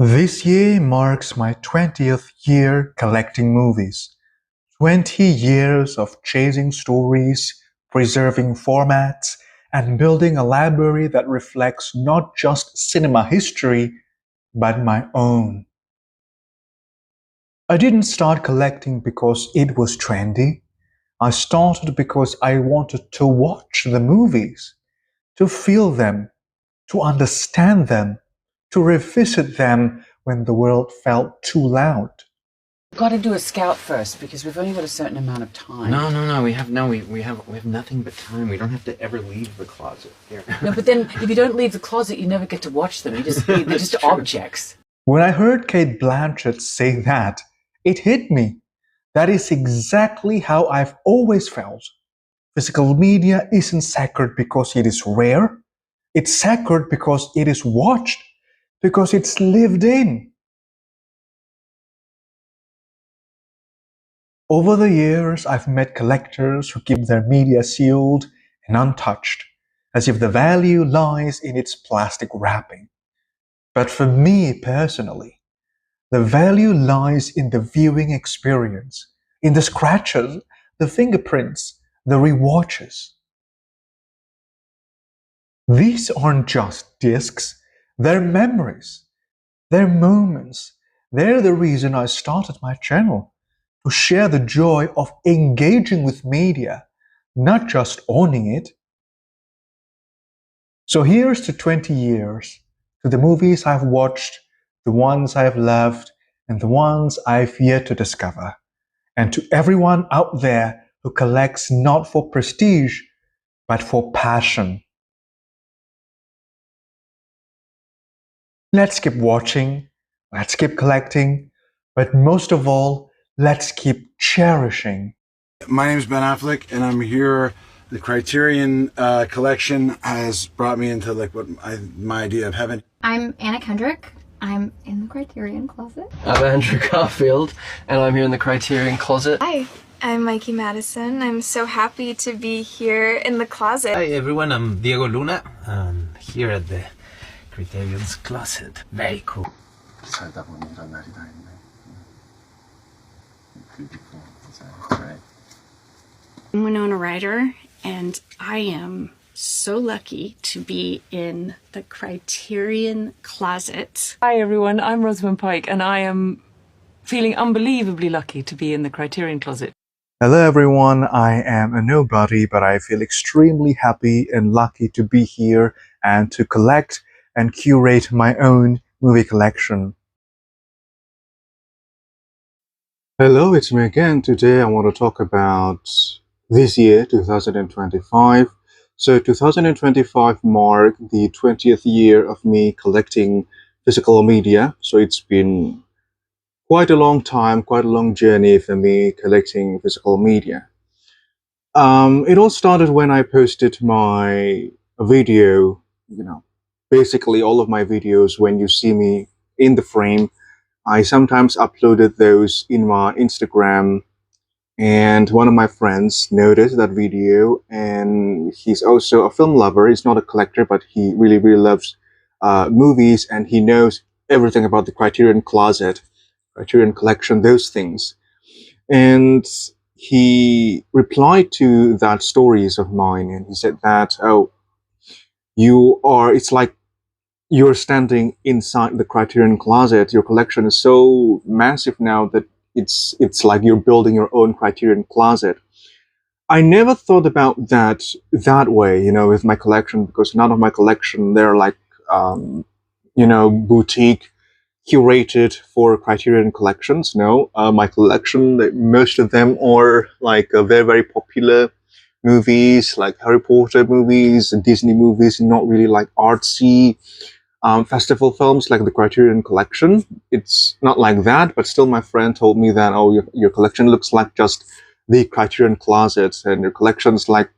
This year marks my 20th year collecting movies. 20 years of chasing stories, preserving formats, and building a library that reflects not just cinema history, but my own. I didn't start collecting because it was trendy. I started because I wanted to watch the movies, to feel them, to understand them, to revisit them when the world felt too loud. We've got to do a scout first because we've only got a certain amount of time. No. We have nothing but time. We don't have to ever leave the closet. Here. No, but then if you don't leave the closet, you never get to watch them. They're just objects. When I heard Kate Blanchett say that, it hit me. That is exactly how I've always felt. Physical media isn't sacred because it is rare. It's sacred because it is watched, because it's lived in. Over the years, I've met collectors who keep their media sealed and untouched, as if the value lies in its plastic wrapping. But for me personally, the value lies in the viewing experience, in the scratches, the fingerprints, the rewatches. These aren't just discs, they're memories, they're moments. They're the reason I started my channel, to share the joy of engaging with media, not just owning it. So here's to 20 years, to the movies I've watched, the ones I've loved, and the ones I've yet to discover. And to everyone out there who collects not for prestige, but for passion. Let's keep watching, let's keep collecting, but most of all, let's keep cherishing. My name is Ben Affleck, and I'm here. The Criterion collection has brought me into my idea of heaven. I'm Anna Kendrick. I'm in the Criterion closet. I'm Andrew Garfield, and I'm here in the Criterion closet. Hi, I'm Mikey Madison. I'm so happy to be here in the closet. Hi everyone, I'm Diego Luna. I'm here at the Criterion's closet. Very cool. I'm Winona Ryder, and I am so lucky to be in the Criterion closet. Hi everyone, I'm Rosamund Pike, and I am feeling unbelievably lucky to be in the Criterion closet. Hello everyone, I am a nobody, but I feel extremely happy and lucky to be here and to collect and curate my own movie collection. Hello, it's me again. Today I want to talk about this year, 2025. So 2025 marked the 20th year of me collecting physical media. So it's been quite a long time, quite a long journey for me collecting physical media. It all started when I posted my video, basically all of my videos when you see me in the frame. I sometimes uploaded those in my Instagram, and one of my friends noticed that video, and he's also a film lover. He's not a collector, but he really loves movies, and he knows everything about the Criterion closet, Criterion collection, those things. And he replied to that stories of mine, and he said that, oh, it's like you're standing inside the Criterion closet. Your collection is so massive now that it's like you're building your own Criterion closet. I never thought about that way, with my collection, because none of my collection, they're like, boutique, curated for Criterion collections. No, my collection, most of them are like very popular movies, like Harry Potter movies, Disney movies, not really like artsy festival films like the Criterion collection. It's not like that, but still my friend told me that, oh, your collection looks like just the Criterion closet, and your collection's like,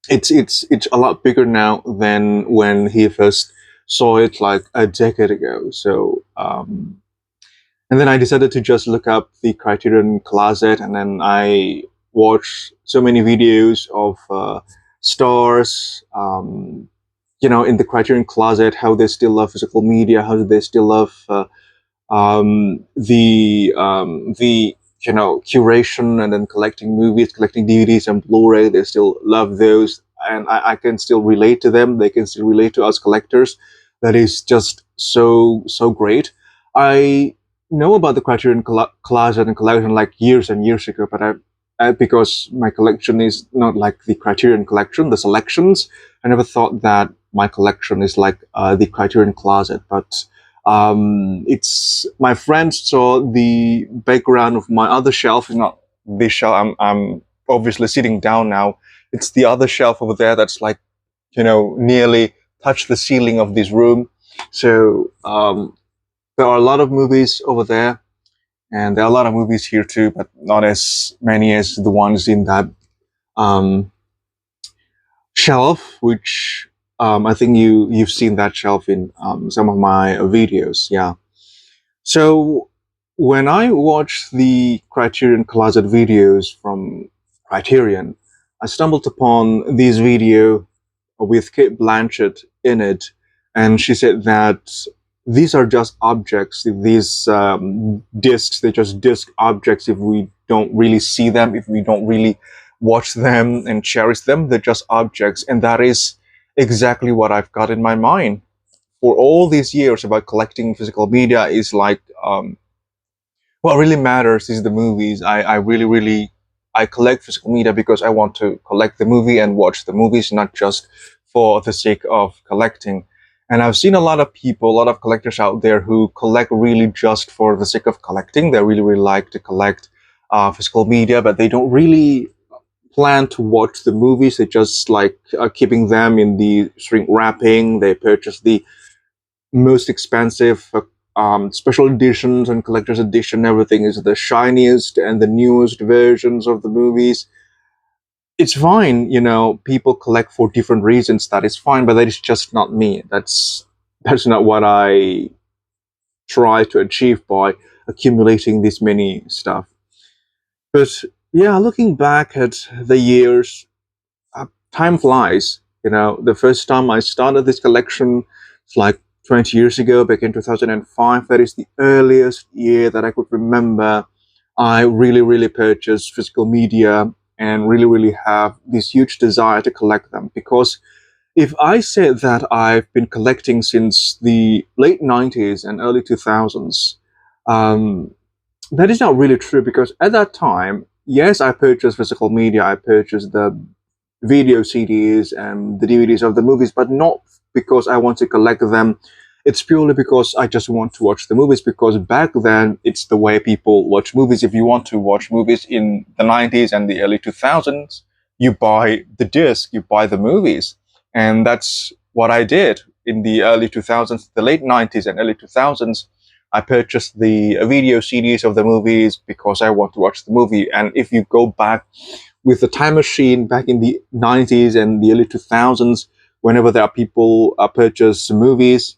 it's a lot bigger now than when he first saw it like a decade ago. So, and then I decided to just look up the Criterion closet, and then I watched so many videos of stars, in the Criterion Closet, how they still love physical media, how they still love the curation and then collecting movies, collecting DVDs and Blu-ray. They still love those, and I can still relate to them. They can still relate to us collectors. That is just so great. I know about the Criterion Closet and collection like years and years ago, but because my collection is not like the Criterion collection, the selections, I never thought that my collection is like the Criterion Closet. But it's my friends saw the background of my other shelf is not this shelf. I'm obviously sitting down now. It's the other shelf over there that's like nearly touch the ceiling of this room. So there are a lot of movies over there, and there are a lot of movies here too, but not as many as the ones in that shelf, which I think you've seen that shelf in some of my videos. Yeah. So when I watch the Criterion Closet videos from Criterion, I stumbled upon this video with Kate Blanchett in it, and she said that these are just objects. These discs, they're just disc objects. If we don't really see them, if we don't really watch them and cherish them, they're just objects. And that is exactly what I've got in my mind for all these years about collecting physical media. Is like what really matters is the movies. I really I collect physical media because I want to collect the movie and watch the movies, not just for the sake of collecting. And I've seen a lot of people, a lot of collectors out there who collect really just for the sake of collecting. They really like to collect physical media, but they don't really plan to watch the movies. They just like keeping them in the shrink wrapping. They purchase the most expensive special editions and collector's edition. Everything is the shiniest and the newest versions of the movies. It's fine, people collect for different reasons. That is fine, but that is just not me. That's not what I try to achieve by accumulating this many stuff. But yeah, looking back at the years, time flies. The first time I started this collection, it's like 20 years ago, back in 2005. That is the earliest year that I could remember I really purchased physical media and really have this huge desire to collect them. Because if I said that I've been collecting since the late 90s and early 2000s, that is not really true, because at that time, yes, I purchased physical media. I purchased the video CDs and the DVDs of the movies, but not because I want to collect them. It's purely because I just want to watch the movies, because back then it's the way people watch movies. If you want to watch movies in the 90s and the early 2000s, you buy the disc, you buy the movies. And that's what I did in the early 2000s, the late 90s and early 2000s. I purchased the video CDs of the movies because I want to watch the movie. And if you go back with the time machine back in the 90s and the early 2000s, whenever there are people purchase movies,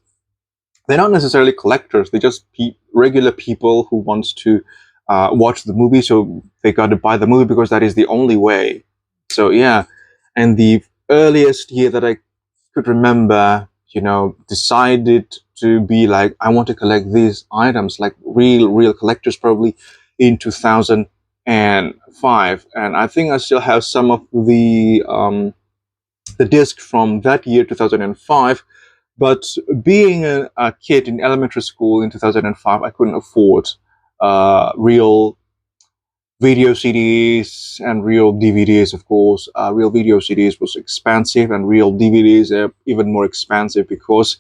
they're not necessarily collectors. They're just regular people who wants to watch the movie. So they got to buy the movie because that is the only way. So yeah, and the earliest year that I could remember, decided to be like, I want to collect these items, like real collectors, probably in 2005. And I think I still have some of the disc from that year, 2005. But being a kid in elementary school in 2005, I couldn't afford real video CDs and real DVDs, of course. Real video CDs was expensive, and real DVDs are even more expensive because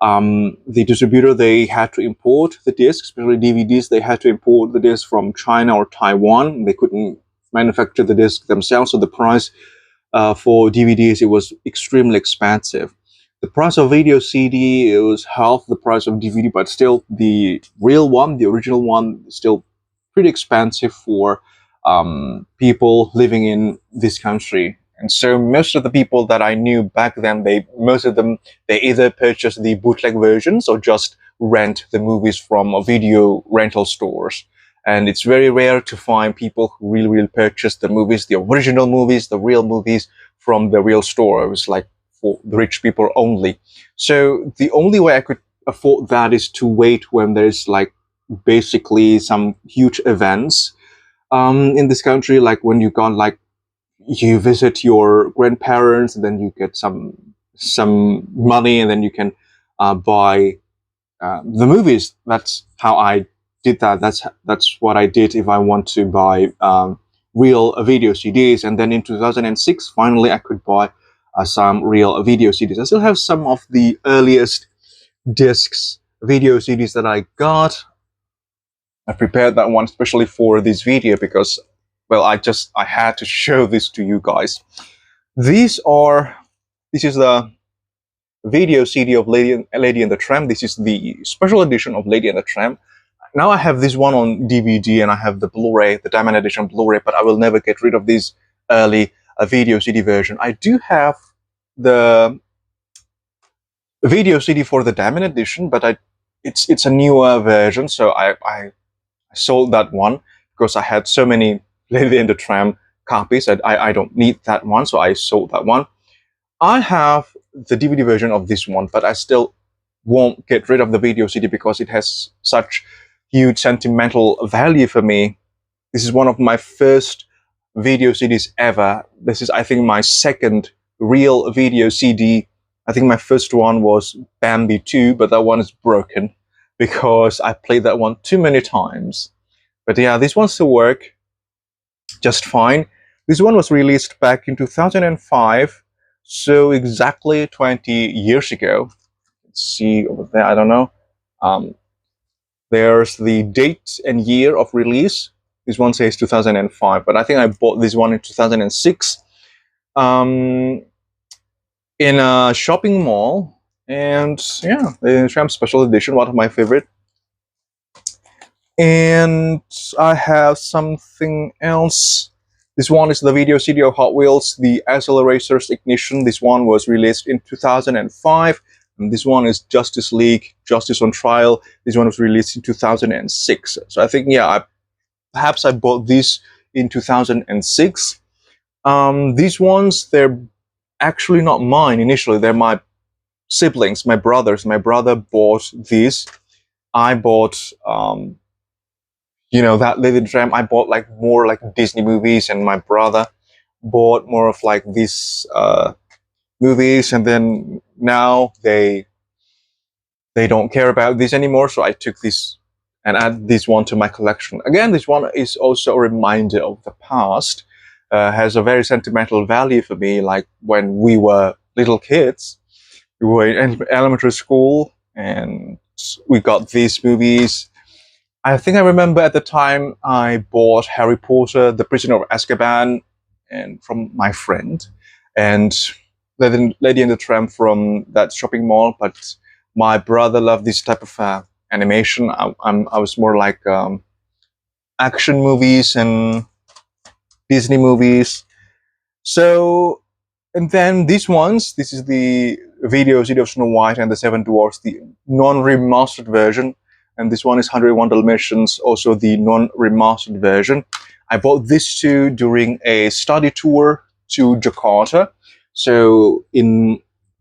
the distributor, they had to import the discs, especially DVDs. They had to import the disc from China or Taiwan. They couldn't manufacture the disc themselves, so the price for DVDs, it was extremely expensive. The price of video CD, it was half the price of DVD, but still the real one, the original one, still pretty expensive for people living in this country. And so most of the people that I knew back then, most of them, they either purchased the bootleg versions or just rent the movies from video rental stores. And it's very rare to find people who really purchase the movies, the original movies, the real movies from the real store. It was like for the rich people only. So the only way I could afford that is to wait when there's like basically some huge events in this country, like when you got like you visit your grandparents, and then you get some money, and then you can buy the movies. That's how I did that. That's what I did if I want to buy real video CDs. And then in 2006, finally, I could buy some real video CDs. I still have some of the earliest discs, video CDs that I got. I prepared that one especially for this video because, well, I had to show this to you guys. This is the video CD of Lady and the Tramp. This is the special edition of Lady and the Tramp. Now I have this one on DVD, and I have the Blu-ray, the Diamond Edition Blu-ray, but I will never get rid of this early video CD version. I do have the video CD for the Diamond Edition, but it's a newer version, so I sold that one because I had so many Lady and the Tramp copies. I don't need that one, so I sold that one. I have the DVD version of this one, but I still won't get rid of the video CD because it has such huge sentimental value for me. This is one of my first video CDs ever. This is, I think, my second real video CD. I think my first one was Bambi 2, but that one is broken because I played that one too many times. But yeah, this one still works just fine. This one was released back in 2005, so exactly 20 years ago. Let's see over there, I don't know. There's the date and year of release. This one says 2005, but I think I bought this one in 2006 in a shopping mall. And yeah, the Tramp Special Edition, one of my favorite. And I have something else. This one is the video CD of Hot Wheels, the Accelerator's Ignition. This one was released in 2005. And this one is Justice League, Justice on Trial. This one was released in 2006. So I think, yeah, perhaps I bought this in 2006. These ones, they're actually not mine initially. They're my siblings, my brothers. My brother bought these. I bought, you know, that Lady and the Tramp. I bought like more like Disney movies, and my brother bought more of like these movies. And then now they don't care about this anymore, so I took this and add this one to my collection. Again, this one is also a reminder of the past. Has a very sentimental value for me. Like when we were little kids, we were in elementary school, and we got these movies. I think I remember at the time I bought Harry Potter, The Prisoner of Azkaban, and from my friend, and Lady and the Tramp from that shopping mall. But my brother loved this type of animation. I was more like action movies and Disney movies. So, and then these ones, this is the video CD of Snow White and the Seven Dwarfs, the non-remastered version. And this one is 101 Dalmatians, also the non-remastered version. I bought this too during a study tour to Jakarta. So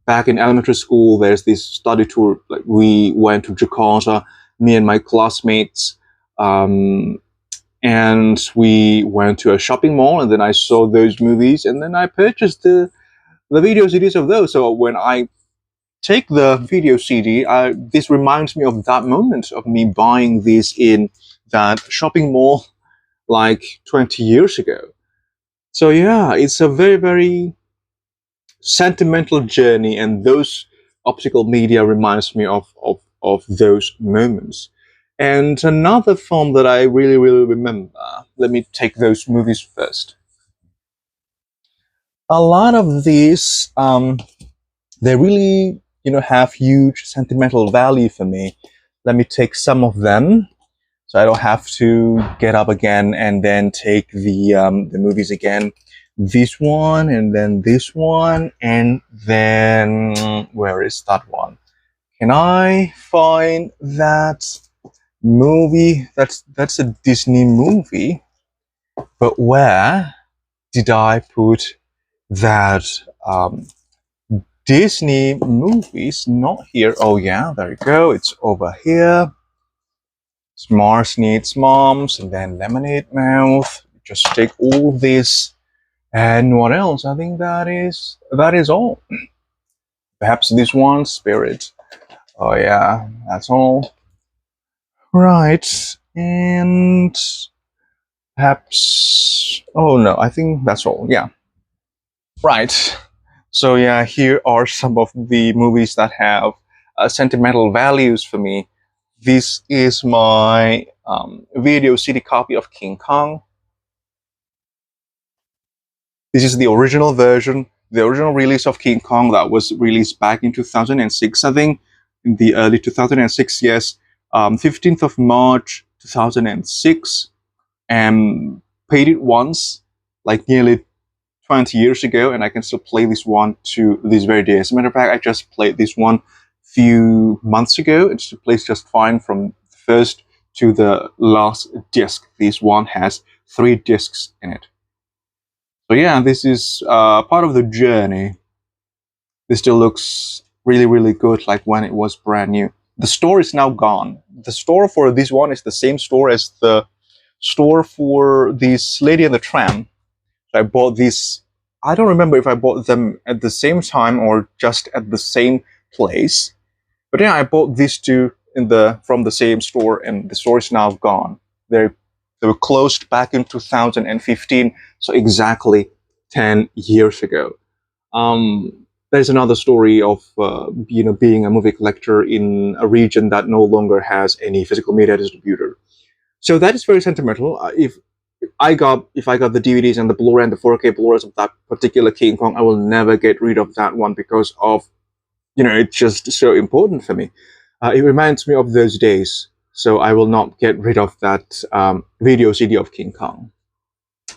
back in elementary school, there's this study tour. Like we went to Jakarta, me and my classmates, and we went to a shopping mall, and then I saw those movies, and then I purchased the video CDs of those. So when I take the video CD, this reminds me of that moment of me buying this in that shopping mall like 20 years ago. So yeah, it's a very, very sentimental journey, and those optical media reminds me of those moments. And another film that I really, really remember, let me take those movies first. A lot of these, they really, you know, have huge sentimental value for me. Let me take some of them, so I don't have to get up again and then take the movies again. This one, and then this one, and then where is that one? Can I find that movie? That's a Disney movie, but where did I put that Disney movies. Not here. Oh yeah, there you go. It's over here. Mars Needs Moms, and then Lemonade Mouth. Just take all this. And what else? I think that is all. Perhaps this one, Spirit. Oh yeah, that's all. Right. And perhaps, oh no, I think that's all. Yeah. Right. So yeah, here are some of the movies that have sentimental values for me. This is my video CD copy of King Kong. This is the original version, the original release of King Kong that was released back in 2006, I think, in the early 2006, yes. 15th of March 2006, and paid it once, like nearly 20 years ago, and I can still play this one to this very day. As a matter of fact, I just played this one few months ago. It plays just fine from the first to the last disc. This one has 3 discs in it. So yeah, this is part of the journey. This still looks really, really good, like when it was brand new. The store is now gone. The store for this one is the same store as the store for this Lady and the Tramp. I bought these. I don't remember if I bought them at the same time or just at the same place. But yeah, I bought these two from the same store, and the store is now gone. They were closed back in 2015, so exactly 10 years ago. There's another story of being a movie collector in a region that no longer has any physical media distributor. So that is very sentimental. If I got the DVDs and the Blu-ray and the 4K Blu-rays of that particular King Kong, I will never get rid of that one because of, it's just so important for me. It reminds me of those days. So I will not get rid of that video CD of King Kong.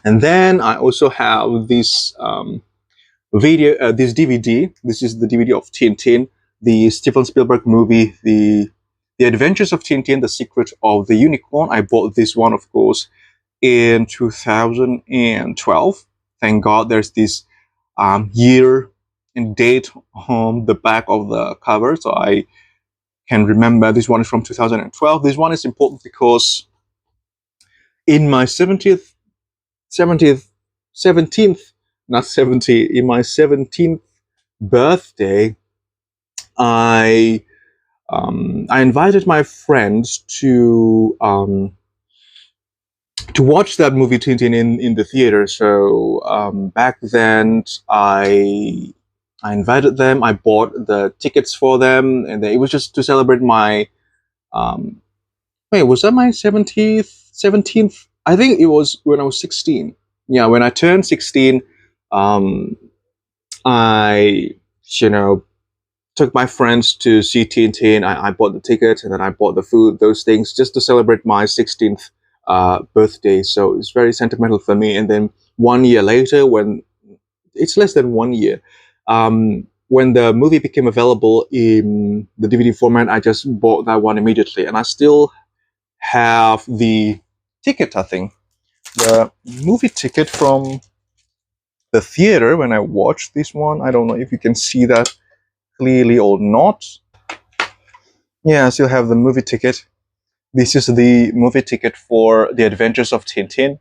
And then I also have this this DVD. This is the DVD of Tintin, the Steven Spielberg movie, the Adventures of Tintin, The Secret of the Unicorn. I bought this one, of course, in 2012. Thank God there's this year and date on the back of the cover, so I can remember this one is from 2012. This one is important because in my 17th, not 70, in my 17th birthday, I invited my friends to watch that movie Tintin in the theater. So back then, I invited them. I bought the tickets for them, and it was just to celebrate my. Wait, was that my 17th? I think it was when I was 16. Yeah, when I turned 16, I took my friends to see Tintin. I bought the ticket, and then I bought the food, those things, just to celebrate my 16th birthday. So it's very sentimental for me. And then 1 year later, when it's less than 1 year, when the movie became available in the DVD format, I just bought that one immediately. And I still have the ticket, I think. The movie ticket from the theater when I watched this one. I don't know if you can see that clearly or not. Yeah, I still have the movie ticket. This is the movie ticket for The Adventures of Tintin. Of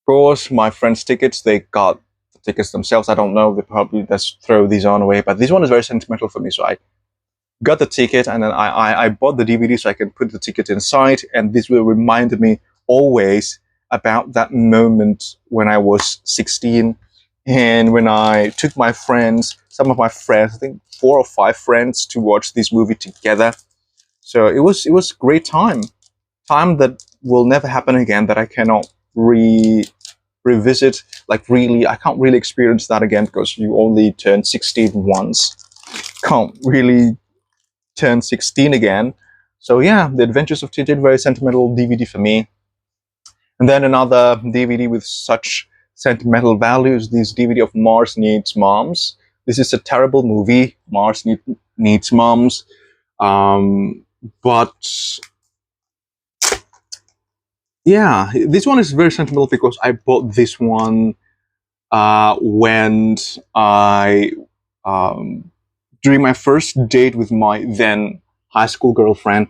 course, my friends' tickets, they got the tickets themselves. I don't know, they probably just throw these on away. But this one is very sentimental for me, so I got the ticket, and then I bought the DVD so I can put the ticket inside, and this will remind me always about that moment when I was 16, and when I took my friends, some of my friends, I think 4 or 5 friends, to watch this movie together. So it was a great time that will never happen again, that I cannot revisit. Like really, I can't really experience that again because you only turn 16 once. Can't really turn 16 again. So yeah, The Adventures of Tintin, very sentimental DVD for me. And then another DVD with such sentimental values, this DVD of Mars Needs Moms. This is a terrible movie, Mars Needs Moms. But yeah, this one is very sentimental because I bought this one when I during my first date with my then high school girlfriend,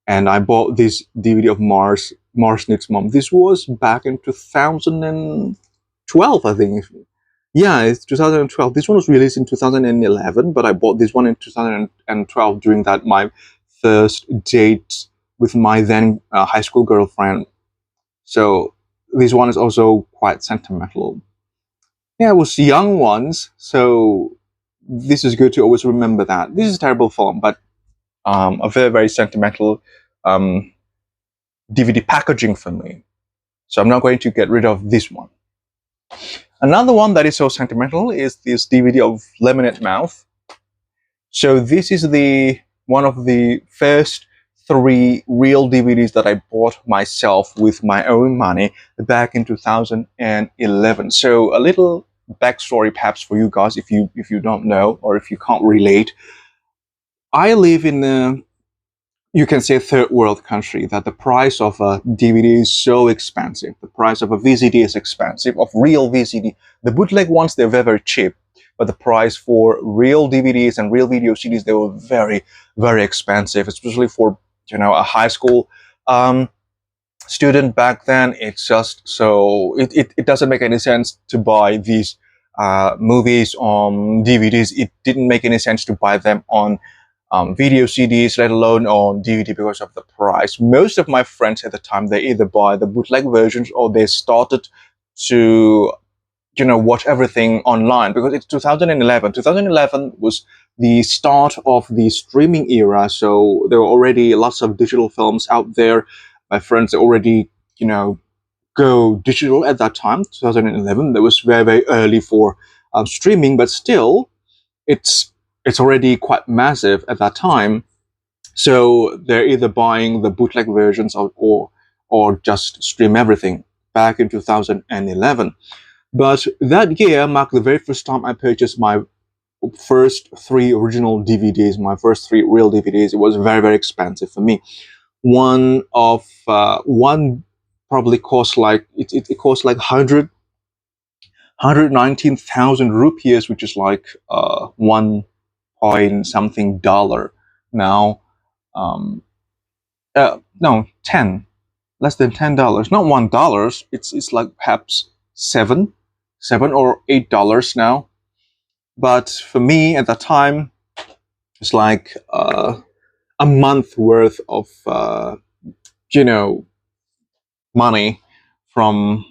and I bought this DVD of Mars Needs Mom. This was back in 2012, I think. Yeah, it's 2012. This one was released in 2011, but I bought this one in 2012 during that my first date with my then high school girlfriend. So this one is also quite sentimental. Yeah, it was young ones, so this is good to always remember that. This is a terrible film, but a very, very sentimental DVD packaging for me. So I'm not going to get rid of this one. Another one that is so sentimental is this DVD of Lemonade Mouth. So this is the one of the first 3 real DVDs that I bought myself with my own money back in 2011. So a little backstory perhaps for you guys if you don't know or if you can't relate. I live in a, you can say, third world country, that the price of a DVD is so expensive. The price of a VCD is expensive, of real VCD. The bootleg ones, they're very, very cheap. But the price for real DVDs and real video CDs, they were very, very expensive, especially for, a high school student back then. It's just so, it doesn't make any sense to buy these movies on DVDs. It didn't make any sense to buy them on video CDs, let alone on DVD, because of the price. Most of my friends at the time, they either buy the bootleg versions or they started to, watch everything online, because it's 2011. 2011 was the start of the streaming era, so there were already lots of digital films out there. My friends already, go digital at that time, 2011. That was very, very early for streaming, but still, it's already quite massive at that time. So they're either buying the bootleg versions or just stream everything back in 2011. But that year marked the very first time I purchased my first 3 original DVDs, my first 3 real DVDs. It was very, very expensive for me. One probably cost like, it cost like 119,000 rupees, which is like 1 point something dollar now. No, 10, less than $10, not $1. It's like perhaps $7 or $8 now. But for me at that time, it's like a month worth of money from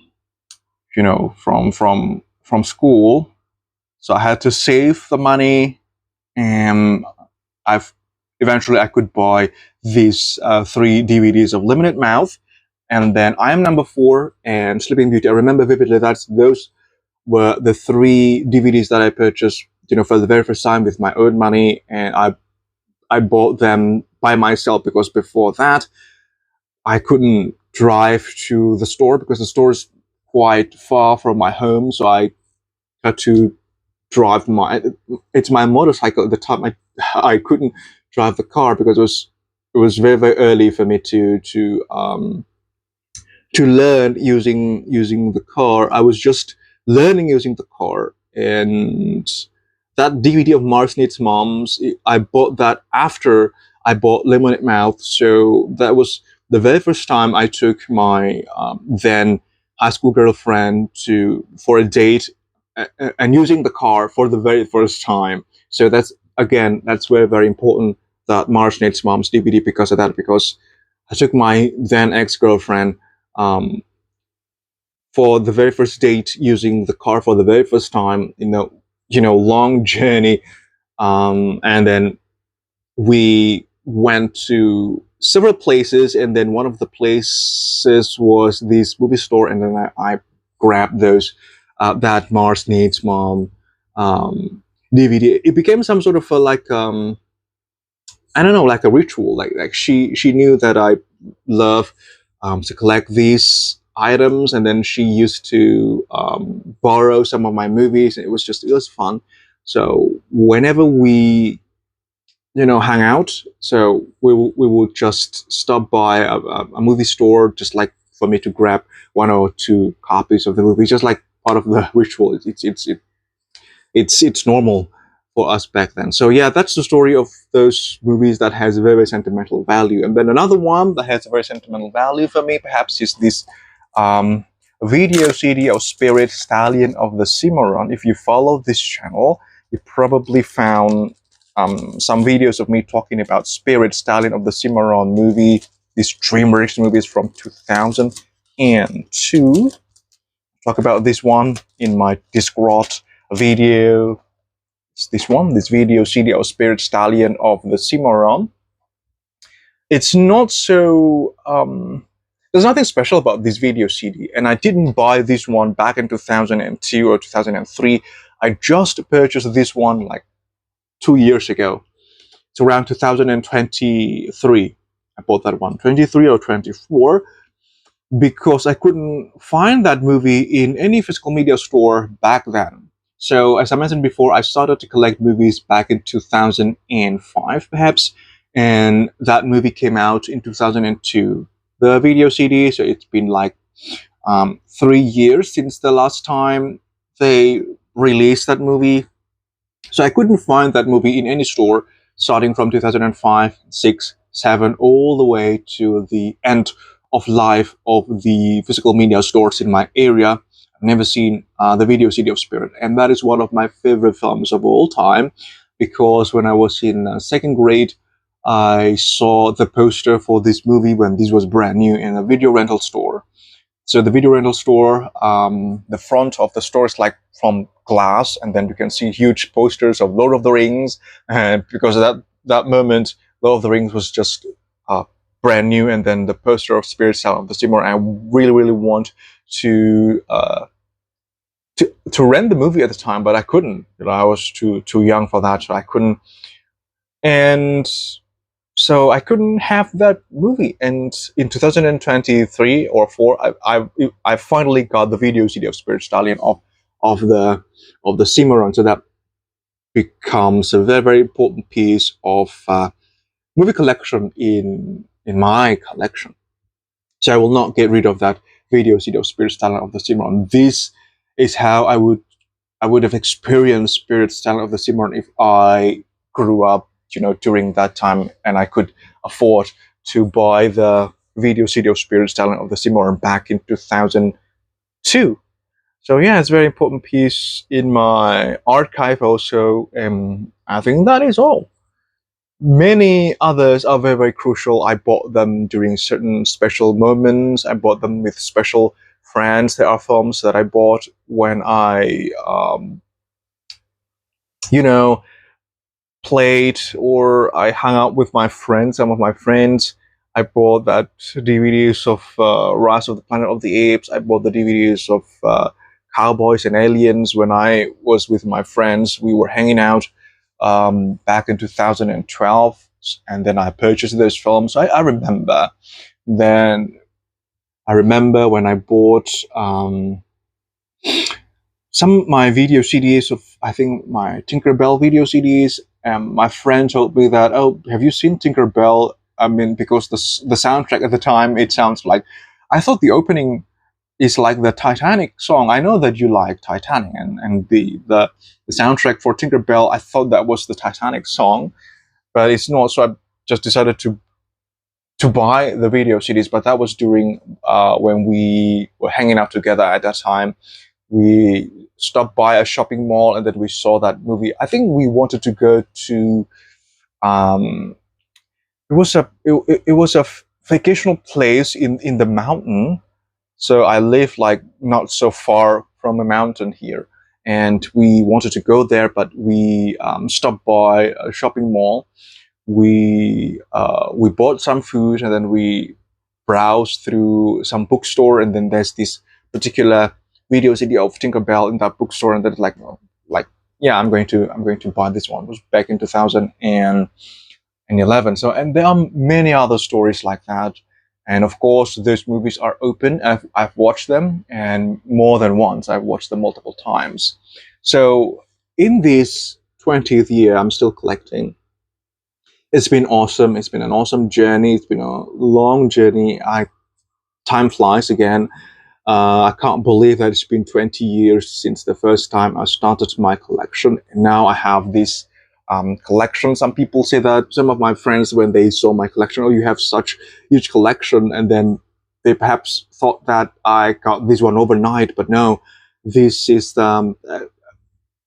from school. So I had to save the money, and eventually I could buy these 3 DVDs of Limited Mouth, and then I Am Number 4 and Sleeping Beauty. I remember vividly that those were the 3 DVDs that I purchased, for the very first time with my own money, and I bought them by myself, because before that I couldn't drive to the store because the store is quite far from my home, so I had to drive it's my motorcycle. At the time I couldn't drive the car because it was very, very early for me to learn using the car. I was just learning using the car, and that DVD of Mars Needs Moms, I bought that after I bought Lemonade Mouth. So that was the very first time I took my then high school girlfriend for a date, and using the car for the very first time. So that's very, very important, that Mars Needs Moms DVD, because of that, because I took my then ex-girlfriend for the very first date using the car for the very first time, long journey. And then we went to several places, and then one of the places was this movie store, and then I grabbed that Mars Needs Mom DVD. It became some sort of I don't know, like a ritual. Like she knew that I love to collect these items, and then she used to borrow some of my movies. It was fun. So whenever we hang out, so we would just stop by a movie store, just like for me to grab 1 or 2 copies of the movie, just like part of the ritual. It's normal for us back then. So yeah, that's the story of those movies that has a very, very sentimental value. And then another one that has a very sentimental value for me, perhaps, is this video CD of Spirit Stallion of the Cimarron. If you follow this channel, you probably found some videos of me talking about Spirit Stallion of the Cimarron movie, this DreamWorks movies from 2002. Talk about this one in my Discworld video. It's this one, this video CD of Spirit Stallion of the Cimarron. It's not so there's nothing special about this video CD, and I didn't buy this one back in 2002 or 2003. I just purchased this one like 2 years ago. It's around 2023. I bought that one, 23 or 24, because I couldn't find that movie in any physical media store back then. So as I mentioned before, I started to collect movies back in 2005, perhaps, and that movie came out in 2002. The video CD, so it's been like 3 years since the last time they released that movie. So I couldn't find that movie in any store starting from 2005, 6, 7, all the way to the end of life of the physical media stores in my area. I've never seen the video CD of Spirit, and that is one of my favorite films of all time, because when I was in second grade, I saw the poster for this movie when this was brand new in a video rental store. So the video rental store, the front of the store is like from glass, and then you can see huge posters of Lord of the Rings. And because of that moment, Lord of the Rings was just brand new, and then the poster of Spirit Stallion of the Cimarron. I really, really want to rent the movie at the time, but I couldn't. I was too young for that, so I couldn't. And so I couldn't have that movie. And in 2023 or 4, I finally got the video CD of Spirit Stallion of the Cimarron. So that becomes a very, very important piece of movie collection in my collection. So I will not get rid of that video CD of Spirit Stallion of the Cimarron. This is how I would have experienced Spirit Stallion of the Cimarron if I grew up, during that time, and I could afford to buy the video CD of Spirit Stallion of the Cimarron back in 2002. So yeah, it's a very important piece in my archive also. I think that is all. Many others are very, very crucial. I bought them during certain special moments. I bought them with special friends. There are films that I bought when I, played or I hung out with my friends, some of my friends. I bought that DVDs of Rise of the Planet of the Apes. I bought the DVDs of Cowboys and Aliens when I was with my friends. We were hanging out back in 2012, and then I purchased those films. I remember then. I remember when I bought some of my video CDs of, I think, my Tinkerbell video CDs. My friend told me that, oh, have you seen Tinkerbell? I mean, because the soundtrack at the time, it sounds like, I thought the opening is like the Titanic song. I know that you like Titanic, and the soundtrack for Tinkerbell, I thought that was the Titanic song, but it's not. So I just decided to buy the video CDs. But that was during when we were hanging out together at that time. We stopped by a shopping mall, and then we saw that movie. I think we wanted to go to it was a vacational place in the mountain. So I live like not so far from a mountain here, and we wanted to go there, but we stopped by a shopping mall. We bought some food, and then we browsed through some bookstore, and then there's this particular video CD of Tinkerbell in that bookstore, and then like yeah, I'm going to buy this one. It was back in 2011. So, and there are many other stories like that. And of course, those movies are open. I've watched them, and more than once. I've watched them multiple times. So in this 20th year, I'm still collecting. It's been awesome. It's been an awesome journey. It's been a long journey. Time flies again. I can't believe that it's been 20 years since the first time I started my collection. And now I have this collection. Some people say that, some of my friends, when they saw my collection, oh, you have such huge collection, and then they perhaps thought that I got this one overnight, but no, this is an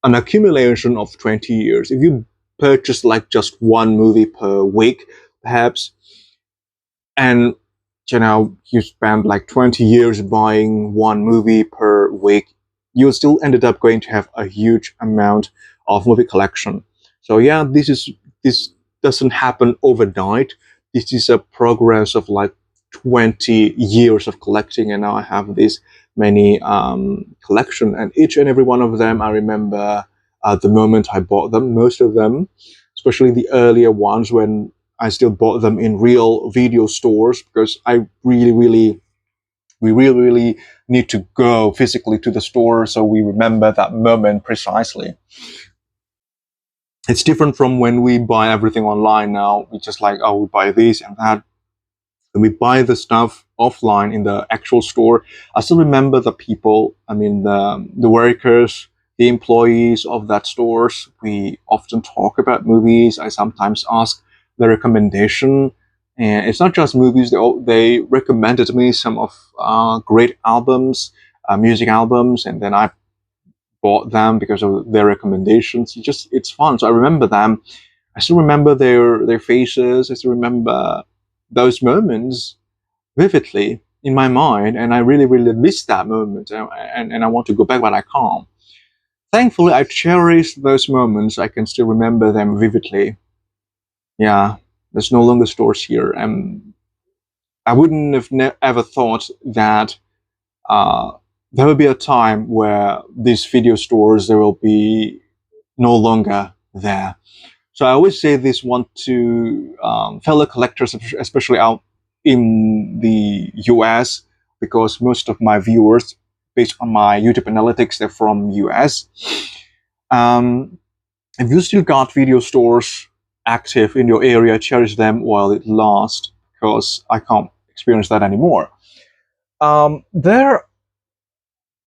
accumulation of 20 years. If you purchase like just one movie per week, perhaps, and you spend like 20 years buying one movie per week, you still ended up going to have a huge amount of movie collection. So yeah, this doesn't happen overnight. This is a progress of like 20 years of collecting, and now I have this many collection, and each and every one of them I remember the moment I bought them. Most of them, especially the earlier ones, when I still bought them in real video stores, because we really need to go physically to the store, so we remember that moment precisely. It's different from when we buy everything online now. We just like, oh, we buy this and that. When we buy the stuff offline in the actual store, I still remember the people, I mean, the workers, the employees of that stores. We often talk about movies. I sometimes ask the recommendation. And it's not just movies, they recommended me some of great albums, music albums, and then I bought them because of their recommendations. It's fun. So I remember them. I still remember their faces. I still remember those moments vividly in my mind, and I really miss that moment, and I want to go back, but I can't. Thankfully, I cherish those moments. I can still remember them vividly. Yeah, there's no longer stores here, and I wouldn't have ever thought that there will be a time where these video stores, there will be no longer there. So I always say this one to fellow collectors, especially out in the US, because most of my viewers, based on my YouTube analytics, they're from US. If you still got video stores active in your area, cherish them while it lasts, because I can't experience that anymore. There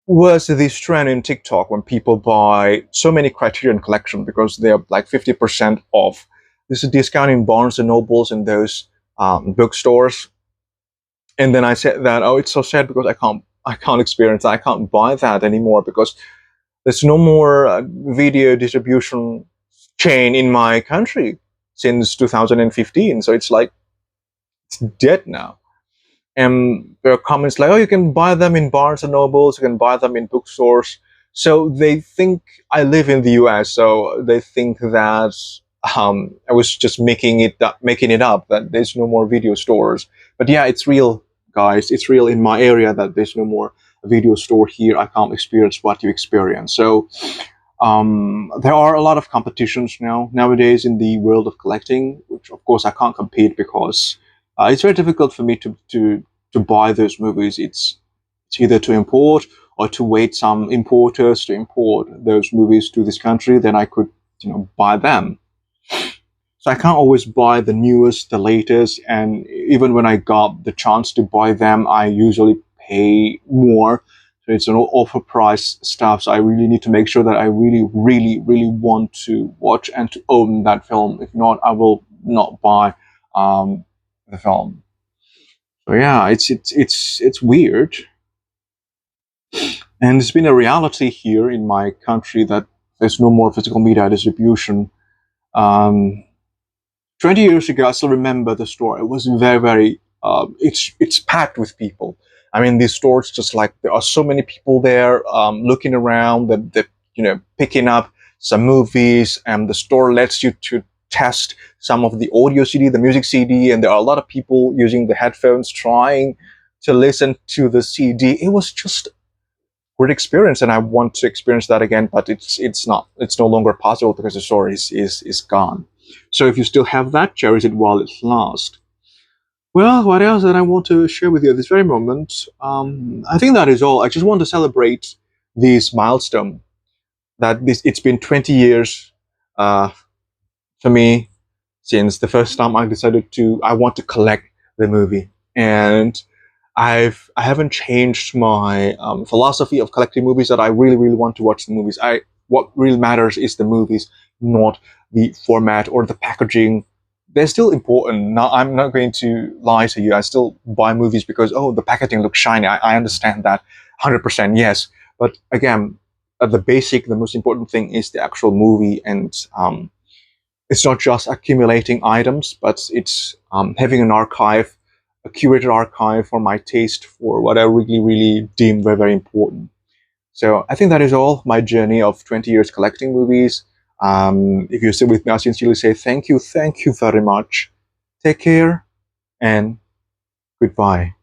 was this trend in TikTok when people buy so many Criterion Collection because they're like 50% off. This is discount in Barnes and Nobles and those bookstores. And then I said that, oh, it's so sad because I can't experience that. I can't buy that anymore because there's no more video distribution chain in my country since 2015. So it's like, it's dead now. And there are comments like, oh, you can buy them in Barnes and Nobles, you can buy them in bookstores. So they think I live in the US, so they think that I was just making it up, that there's no more video stores. But yeah, it's real, guys. It's real in my area that there's no more video store here. I can't experience what you experience. So there are a lot of competitions nowadays in the world of collecting, which of course I can't compete because it's very difficult for me to buy those movies. It's either to import or to wait some importers to import those movies to this country. Then I could, buy them. So I can't always buy the newest, the latest, and even when I got the chance to buy them, I usually pay more. So it's an overpriced stuff. So I really need to make sure that I really want to watch and to own that film. If not, I will not buy the film. So yeah, it's weird, and it's been a reality here in my country that there's no more physical media distribution. 20 years ago, I still remember the store. It was very it's packed with people. I mean, these stores, just like there are so many people there looking around, that picking up some movies, and the store lets you to test some of the audio CD, the music CD, and there are a lot of people using the headphones trying to listen to the CD. It was just a great experience, and I want to experience that again, but it's no longer possible because the store is gone. So if you still have that, cherish it while it lasts. Well, what else that I want to share with you at this very moment? I think that is all. I just want to celebrate this milestone, that it's been 20 years for me since the first time I decided I want to collect the movie. And I haven't changed my philosophy of collecting movies, that I really want to watch the movies. What really matters is the movies. not the format or the packaging. They're still important. Now, I'm not going to lie to you. I still buy movies because, oh, the packaging looks shiny. I understand that 100%, yes. But again, the most important thing is the actual movie. And it's not just accumulating items, but it's having an archive, a curated archive for my taste for what I really, really deem very, very important. So I think that is all my journey of 20 years collecting movies. If you're still with me, I sincerely say thank you very much. Take care and goodbye.